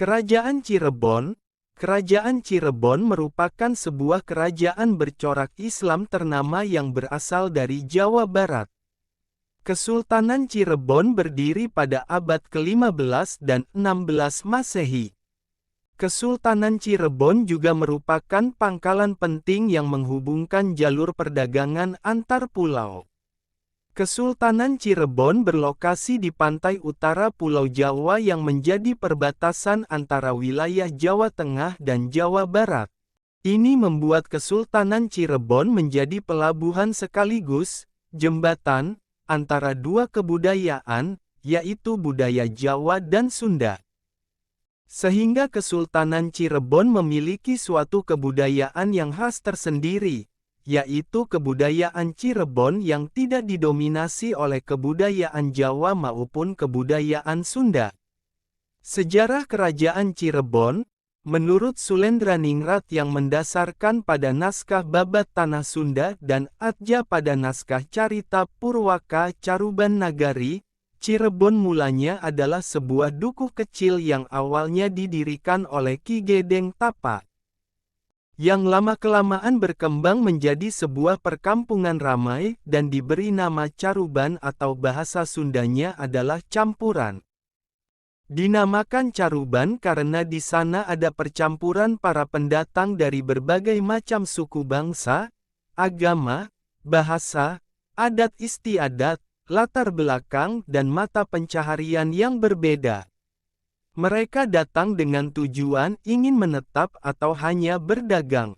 Kerajaan Cirebon. Kerajaan Cirebon merupakan sebuah kerajaan bercorak Islam ternama yang berasal dari Jawa Barat. Kesultanan Cirebon berdiri pada abad ke-15 dan 16 Masehi. Kesultanan Cirebon juga merupakan pangkalan penting yang menghubungkan jalur perdagangan antar pulau. Kesultanan Cirebon berlokasi di pantai utara Pulau Jawa yang menjadi perbatasan antara wilayah Jawa Tengah dan Jawa Barat. Ini membuat Kesultanan Cirebon menjadi pelabuhan sekaligus jembatan antara dua kebudayaan, yaitu budaya Jawa dan Sunda. Sehingga Kesultanan Cirebon memiliki suatu kebudayaan yang khas tersendiri, yaitu kebudayaan Cirebon yang tidak didominasi oleh kebudayaan Jawa maupun kebudayaan Sunda. Sejarah Kerajaan Cirebon, menurut Sulendraningrat yang mendasarkan pada naskah Babat Tanah Sunda dan Atja pada naskah Carita Purwaka Caruban Nagari, Cirebon mulanya adalah sebuah dukuh kecil yang awalnya didirikan oleh Ki Gedeng Tapa, yang lama-kelamaan berkembang menjadi sebuah perkampungan ramai dan diberi nama Caruban atau bahasa Sundanya adalah campuran. Dinamakan Caruban karena di sana ada percampuran para pendatang dari berbagai macam suku bangsa, agama, bahasa, adat istiadat, latar belakang dan mata pencaharian yang berbeda. Mereka datang dengan tujuan ingin menetap atau hanya berdagang.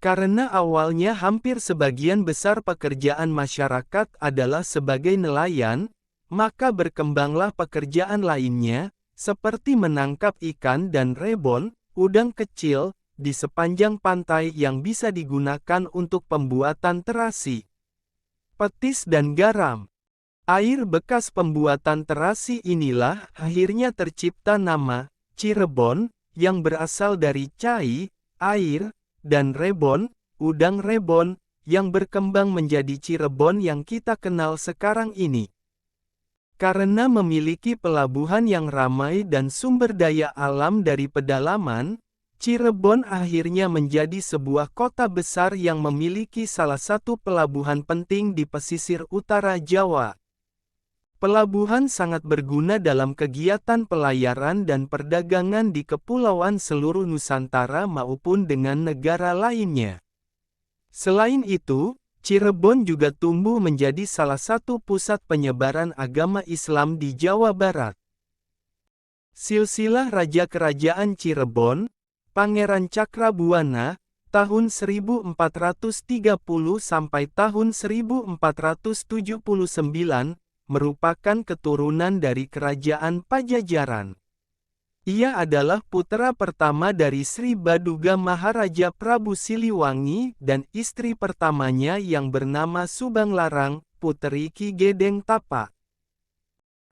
Karena awalnya hampir sebagian besar pekerjaan masyarakat adalah sebagai nelayan, maka berkembanglah pekerjaan lainnya, seperti menangkap ikan dan rebon, udang kecil, di sepanjang pantai yang bisa digunakan untuk pembuatan terasi, petis dan garam. Air bekas pembuatan terasi inilah akhirnya tercipta nama Cirebon, yang berasal dari cai, air, dan rebon, udang rebon, yang berkembang menjadi Cirebon yang kita kenal sekarang ini. Karena memiliki pelabuhan yang ramai dan sumber daya alam dari pedalaman, Cirebon akhirnya menjadi sebuah kota besar yang memiliki salah satu pelabuhan penting di pesisir utara Jawa. Pelabuhan sangat berguna dalam kegiatan pelayaran dan perdagangan di kepulauan seluruh Nusantara maupun dengan negara lainnya. Selain itu, Cirebon juga tumbuh menjadi salah satu pusat penyebaran agama Islam di Jawa Barat. Silsilah Raja Kerajaan Cirebon, Pangeran Cakrabuana, tahun 1430 sampai tahun 1479, merupakan keturunan dari Kerajaan Pajajaran. Ia adalah putra pertama dari Sri Baduga Maharaja Prabu Siliwangi dan istri pertamanya yang bernama Subanglarang, puteri Ki Gedeng Tapa.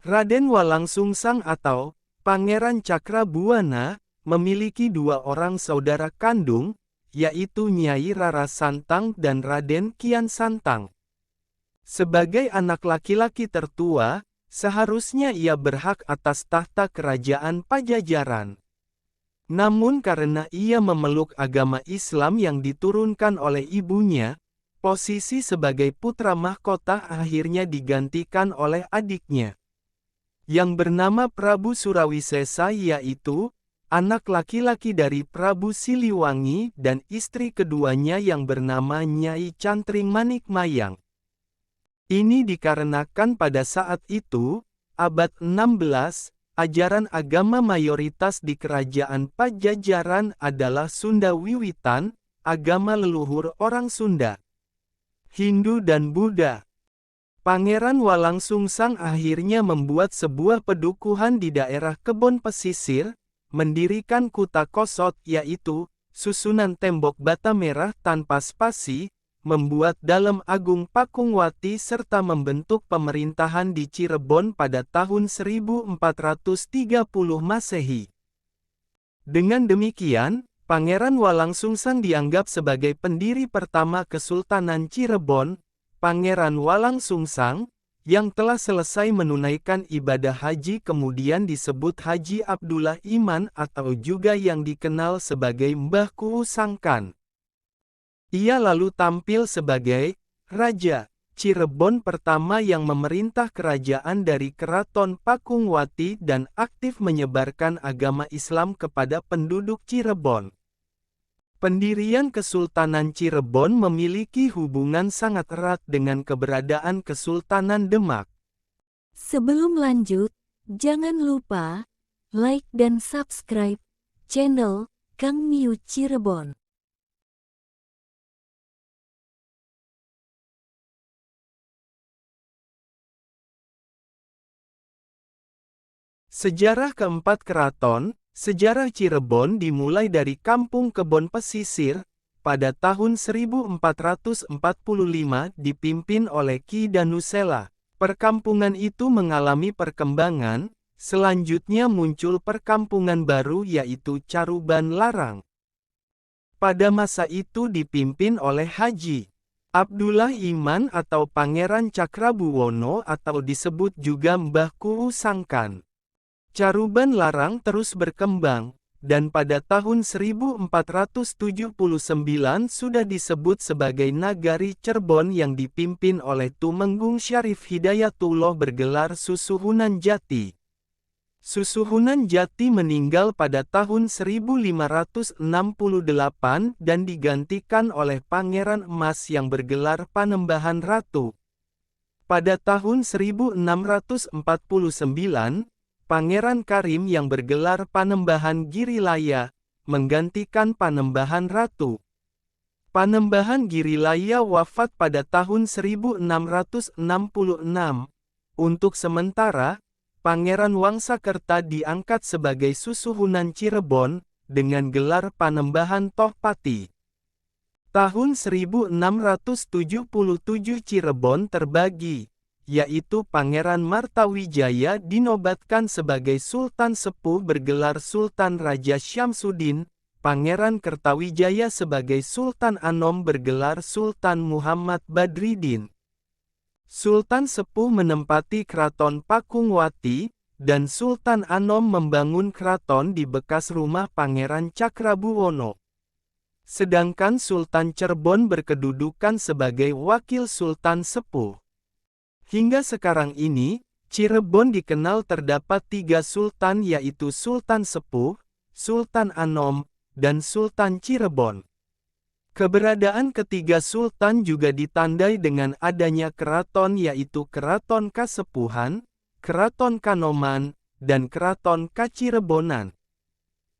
Raden Walangsungsang atau Pangeran Cakrabuana memiliki dua orang saudara kandung, yaitu Nyai Rara Santang dan Raden Kian Santang. Sebagai anak laki-laki tertua, seharusnya ia berhak atas tahta kerajaan Pajajaran. Namun karena ia memeluk agama Islam yang diturunkan oleh ibunya, posisi sebagai putra mahkota akhirnya digantikan oleh adiknya, yang bernama Prabu Surawisesa, yaitu anak laki-laki dari Prabu Siliwangi dan istri keduanya yang bernama Nyai Cantring Manikmayang. Ini dikarenakan pada saat itu, abad 16, ajaran agama mayoritas di kerajaan Pajajaran adalah Sunda Wiwitan, agama leluhur orang Sunda, Hindu dan Buddha. Pangeran Walangsungsang akhirnya membuat sebuah pedukuhan di daerah kebon pesisir, mendirikan Kuta Kosot yaitu susunan tembok bata merah tanpa spasi, membuat Dalem Agung Pakungwati serta membentuk pemerintahan di Cirebon pada tahun 1430 Masehi. Dengan demikian, Pangeran Walangsungsang dianggap sebagai pendiri pertama Kesultanan Cirebon. Pangeran Walangsungsang, yang telah selesai menunaikan ibadah haji kemudian disebut Haji Abdullah Iman atau juga yang dikenal sebagai Mbah Kuwu Sangkan. Ia lalu tampil sebagai Raja Cirebon pertama yang memerintah kerajaan dari Keraton Pakungwati dan aktif menyebarkan agama Islam kepada penduduk Cirebon. Pendirian Kesultanan Cirebon memiliki hubungan sangat erat dengan keberadaan Kesultanan Demak. Sebelum lanjut, jangan lupa like dan subscribe channel Kang Miu Cirebon. Sejarah keempat keraton. Sejarah Cirebon dimulai dari Kampung Kebon Pesisir, pada tahun 1445 dipimpin oleh Ki Danusela. Perkampungan itu mengalami perkembangan, selanjutnya muncul perkampungan baru yaitu Caruban Larang. Pada masa itu dipimpin oleh Haji Abdullah Iman atau Pangeran Cakrabuwono atau disebut juga Mbah Kuwu Sangkan. Caruban Larang terus berkembang, dan pada tahun 1479 sudah disebut sebagai Nagari Cerbon yang dipimpin oleh Tumenggung Syarif Hidayatullah bergelar Susuhunan Jati. Susuhunan Jati meninggal pada tahun 1568 dan digantikan oleh Pangeran Emas yang bergelar Panembahan Ratu. Pada tahun 1649, Pangeran Karim yang bergelar Panembahan Girilaya, menggantikan Panembahan Ratu. Panembahan Girilaya wafat pada tahun 1666. Untuk sementara, Pangeran Wangsakerta diangkat sebagai Susuhunan Cirebon, dengan gelar Panembahan Tohpati. Tahun 1677 Cirebon terbagi, yaitu Pangeran Martawijaya dinobatkan sebagai Sultan Sepuh bergelar Sultan Raja Syamsuddin, Pangeran Kertawijaya sebagai Sultan Anom bergelar Sultan Muhammad Badridin. Sultan Sepuh menempati Keraton Pakungwati, dan Sultan Anom membangun keraton di bekas rumah Pangeran Cakrabuwono. Sedangkan Sultan Cirebon berkedudukan sebagai Wakil Sultan Sepuh. Hingga sekarang ini, Cirebon dikenal terdapat 3 sultan yaitu Sultan Sepuh, Sultan Anom, dan Sultan Cirebon. Keberadaan ketiga sultan juga ditandai dengan adanya keraton yaitu Keraton Kasepuhan, Keraton Kanoman, dan Keraton Kacirebonan.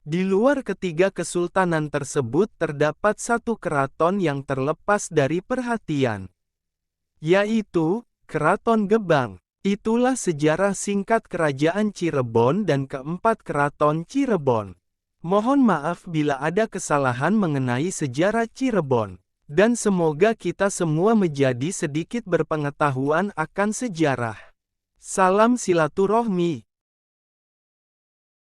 Di luar ketiga kesultanan tersebut terdapat satu keraton yang terlepas dari perhatian, yaitu Keraton Gebang. Itulah sejarah singkat Kerajaan Cirebon dan keempat Keraton Cirebon. Mohon maaf bila ada kesalahan mengenai sejarah Cirebon. Dan semoga kita semua menjadi sedikit berpengetahuan akan sejarah. Salam silaturahmi.